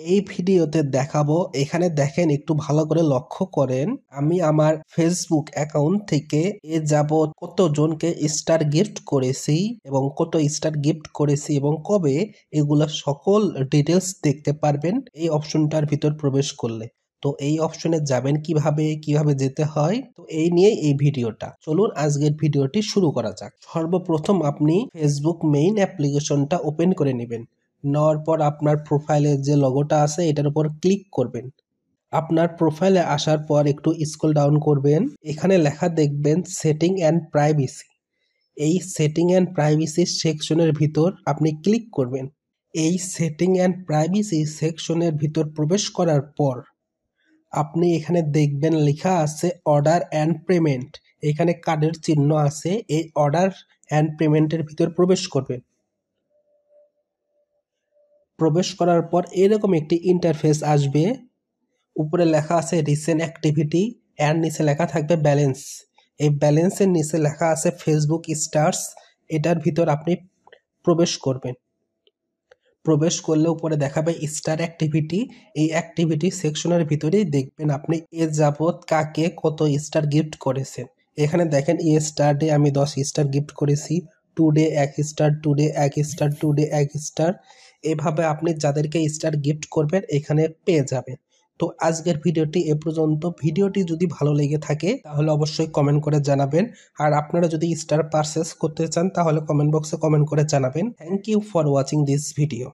এই ভিডিওতে দেখাবো, এখানে দেখেন একটু ভালো করে লক্ষ্য করেন। আমি আমার ফেসবুক অ্যাকাউন্ট থেকে এ যাবৎ কতজনকে স্টার গিফট করেছি এবং কত স্টার গিফট করেছি এবং কবে, এগুলা সকল ডিটেলস দেখতে পারবেন এই অপশনটার ভিতর প্রবেশ করলে। তো এই অপশনে যাবেন কিভাবে যেতে হয়, তো এই নিয়ে এই ভিডিওটা। চলুন আজকের ভিডিওটি শুরু করা যাক। সর্বপ্রথম আপনি ফেসবুক মেইন অ্যাপ্লিকেশনটা ওপেন করে নেবেন। নেওয়ার পর আপনার প্রোফাইলের যে লোগোটা আছে এটার উপর ক্লিক করবেন। আপনার প্রোফাইলে আসার পর একটু স্ক্রল ডাউন করবেন। এখানে লেখা দেখবেন সেটিং অ্যান্ড প্রাইভেসি। এই সেটিং অ্যান্ড প্রাইভেসি সেকশনের ভিতর আপনি ক্লিক করবেন। এই সেটিং অ্যান্ড প্রাইভেসি সেকশনের ভিতর প্রবেশ করার পর আপনি এখানে দেখবেন লেখা আছে অর্ডার অ্যান্ড পেমেন্ট। এখানে কার্ডের চিহ্ন আছে, এই অর্ডার অ্যান্ড পেমেন্টের ভিতর প্রবেশ করবেন। প্রবেশ করার পর এরকম একটি ইন্টারফেস আসবে। উপরে লেখা আছে রিসেন্ট অ্যাক্টিভিটি এর নিচে লেখা থাকবে ব্যালেন্স। এই ব্যালেন্সের নিচে লেখা আছে ফেসবুক স্টার্স। এটার ভিতর আপনি প্রবেশ করবেন। প্রবেশ করলে উপরে দেখাবে স্টার অ্যাক্টিভিটি। এই অ্যাক্টিভিটি সেকশনের ভিতরেই দেখবেন আপনি এ যাবৎ কাকে কত স্টার গিফট করেছেন। এখানে দেখেন স্টার ডে আমি 10 স্টার গিফট করেছি, today 1 star, today 1 star, today 1 star. এভাবে আপনি যাদেরকে স্টার গিফট করবেন এখানে পেয়ে যাবেন। তো আজকের ভিডিওটি এ পর্যন্ত। ভিডিওটি যদি ভালো লেগে থাকে তাহলে অবশ্যই কমেন্ট করে জানাবেন। আর আপনারা যদি স্টার পারচেস করতে চান তাহলে কমেন্ট বক্সে কমেন্ট করে জানাবেন। Thank you for watching this video.